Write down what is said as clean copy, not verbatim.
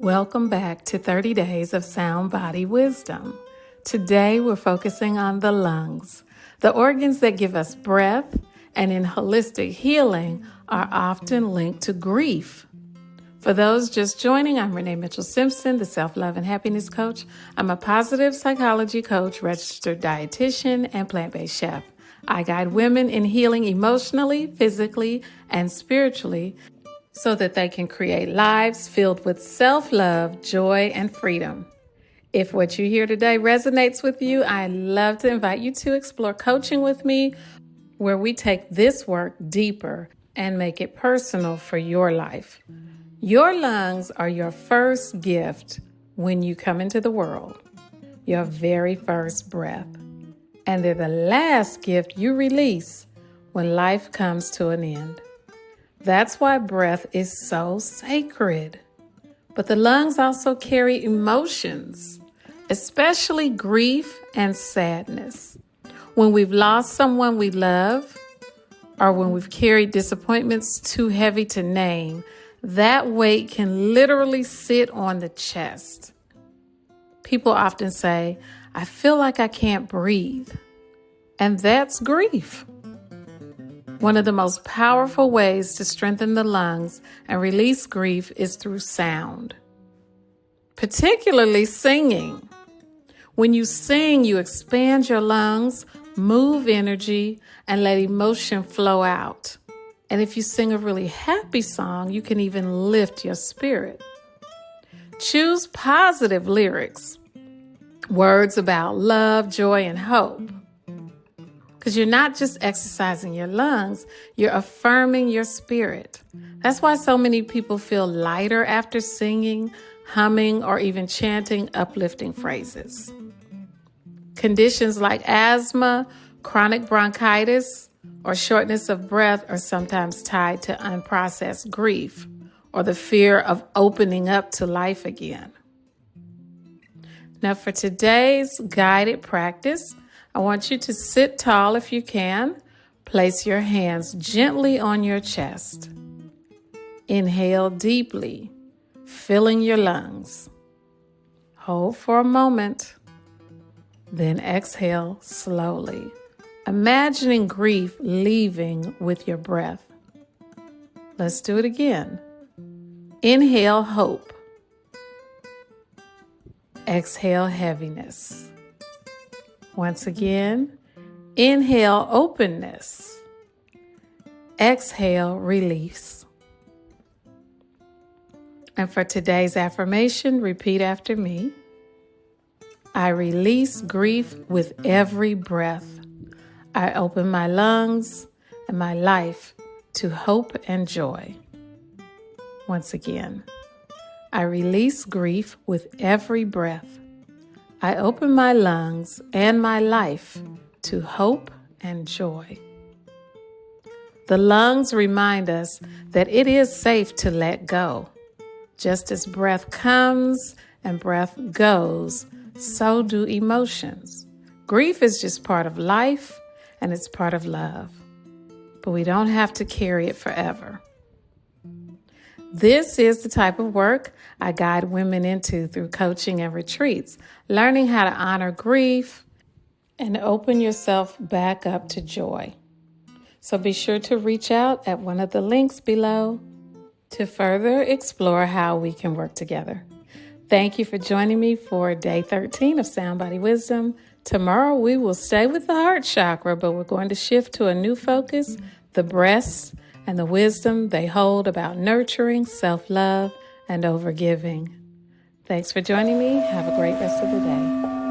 Welcome back to 30 Days of Sound Body Wisdom. Today we're focusing on the lungs, the organs that give us breath and in holistic healing are often linked to grief. For those just joining, I'm Renée Simpson, the self-love and happiness coach. I'm a positive psychology coach, registered dietitian, and plant-based chef. I guide women in healing emotionally, physically, and spiritually so that they can create lives filled with self-love, joy, and freedom. If what you hear today resonates with you, I'd love to invite you to explore coaching with me, where we take this work deeper and make it personal for your life. Your lungs are your first gift when you come into the world, your very first breath. And they're the last gift you release when life comes to an end. That's why breath is so sacred. But the lungs also carry emotions, especially grief and sadness. When we've lost someone we love, or when we've carried disappointments too heavy to name, that weight can literally sit on the chest. People often say, I feel like I can't breathe. And that's grief. One of the most powerful ways to strengthen the lungs and release grief is through sound, particularly singing. When you sing, you expand your lungs, move energy, and let emotion flow out. And if you sing a really happy song, you can even lift your spirit. Choose positive lyrics, words about love, joy, and hope. Because you're not just exercising your lungs, you're affirming your spirit. That's why so many people feel lighter after singing, humming, or even chanting uplifting phrases. Conditions like asthma, chronic bronchitis, or shortness of breath are sometimes tied to unprocessed grief or the fear of opening up to life again. Now, for today's guided practice, I want you to sit tall if you can. Place your hands gently on your chest. Inhale deeply, filling your lungs. Hold for a moment. Then exhale slowly, imagining grief leaving with your breath. Let's do it again. Inhale hope. Exhale heaviness. Once again, inhale openness. Exhale release. And for today's affirmation, repeat after me. I release grief with every breath. I open my lungs and my life to hope and joy. Once again, I release grief with every breath. I open my lungs and my life to hope and joy. The lungs remind us that it is safe to let go. Just as breath comes and breath goes, so do emotions. Grief is just part of life and it's part of love. But we don't have to carry it forever. This is the type of work I guide women into through coaching and retreats, learning how to honor grief and open yourself back up to joy. So be sure to reach out at one of the links below to further explore how we can work together. Thank you for joining me for day 13 of Sound Body Wisdom. Tomorrow we will stay with the heart chakra, but we're going to shift to a new focus, the breasts, and the wisdom they hold about nurturing, self-love, and overgiving. Thanks for joining me. Have a great rest of the day.